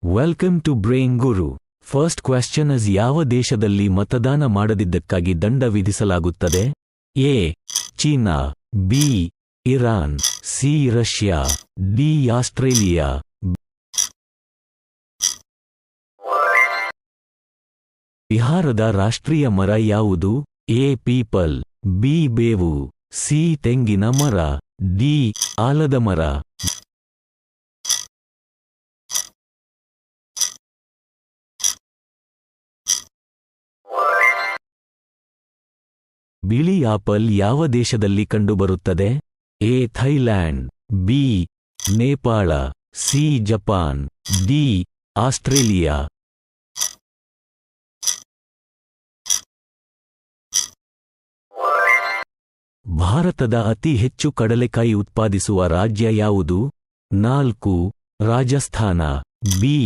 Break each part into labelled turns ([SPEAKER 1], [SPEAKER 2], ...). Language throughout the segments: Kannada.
[SPEAKER 1] Welcome to Brain Guru. First question is ಯಾವ ದೇಶದಲ್ಲಿ ಮತದಾನ ಮಾಡದಿದ್ದಕ್ಕಾಗಿ ದಂಡ ವಿಧಿಸಲಾಗುತ್ತದೆ? A. China, B. Iran, C. Russia, D. Australia. ಬಿಹಾರದ ರಾಷ್ಟ್ರೀಯ ಮರ ಯಾವುದು? ಎ. ಪೀಪಲ್, ಬಿ. ಬೇವು, ಸಿ. ತೆಂಗಿನ ಮರ, ಡಿ. ಆಲದ ಮರ. ಬಿಳಿ ಆಪಲ್ ಯಾವ ದೇಶದಲ್ಲಿ ಕಂಡುಬರುತ್ತದೆ? A. Thailand, B. Nepal, C. Japan, D. Australia. ಭಾರತದ ಅತಿ ಹೆಚ್ಚು ಕಡಲೆಕಾಯಿ ಉತ್ಪಾದಿಸುವ ರಾಜ್ಯ ಯಾವುದು? 4. Rajasthan, B.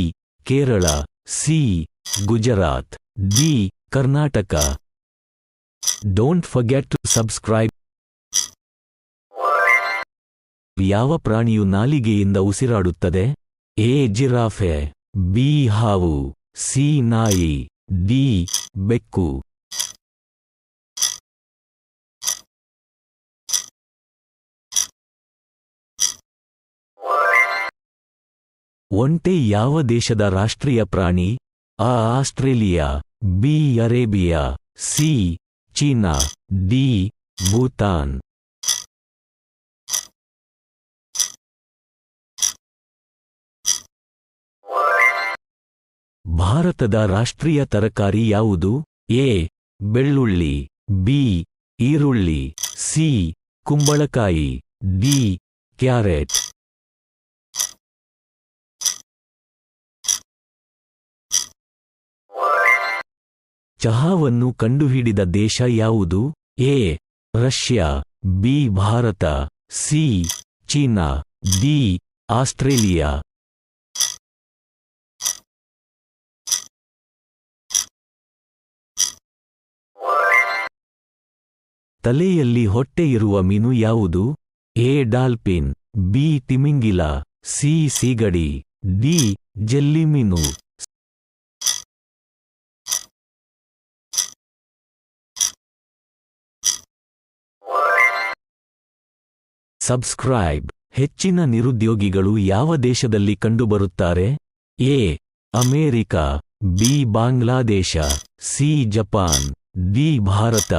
[SPEAKER 1] Kerala, C. Gujarat, D. Karnataka. Don't forget to subscribe. ಯಾವ ಪ್ರಾಣಿಯು ನಾಲಿಗೆಯಿಂದ ಉಸಿರಾಡುತ್ತದೆ? ಎ. Giraffe, B. ಹಾವು, ಸಿ. ನಾಯಿ, ಡಿ. ಬೆಕ್ಕು. ಒಂಟೆ ಯಾವ ದೇಶದ ರಾಷ್ಟ್ರೀಯ ಪ್ರಾಣಿ? A. Australia, B. Arabia, C. China, D. Bhutan. ಭಾರತದ ರಾಷ್ಟ್ರೀಯ ತರಕಾರಿ ಯಾವುದು? ಎ. ಬೆಳ್ಳುಳ್ಳಿ, ಬಿ. ಈರುಳ್ಳಿ, ಸಿ. ಕುಂಬಳಕಾಯಿ, ಡಿ. ಕ್ಯಾರೆಟ್. ಚಹಾವನ್ನು ಕಂಡುಹಿಡಿದ ದೇಶ ಯಾವುದು? A. Russia, B. Bharat, C. China, D. Australia. ತಲೆಯಲ್ಲಿ ಹೊಟ್ಟೆ ಇರುವ ಮೀನು ಯಾವುದು? ಎ. Dolphin, B. ತಿಮಿಂಗಿಲ, ಸಿ. ಸೀಗಡಿ, ಡಿ. ಜೆಲ್ಲಿಮೀನು. ಸಬ್ಸ್ಕ್ರೈಬ್. ಹೆಚ್ಚಿನ ನಿರುದ್ಯೋಗಿಗಳು ಯಾವ ದೇಶದಲ್ಲಿ ಕಂಡುಬರುತ್ತಾರೆ? A. America, B. Bangladesh, C. Japan, D. Bharat.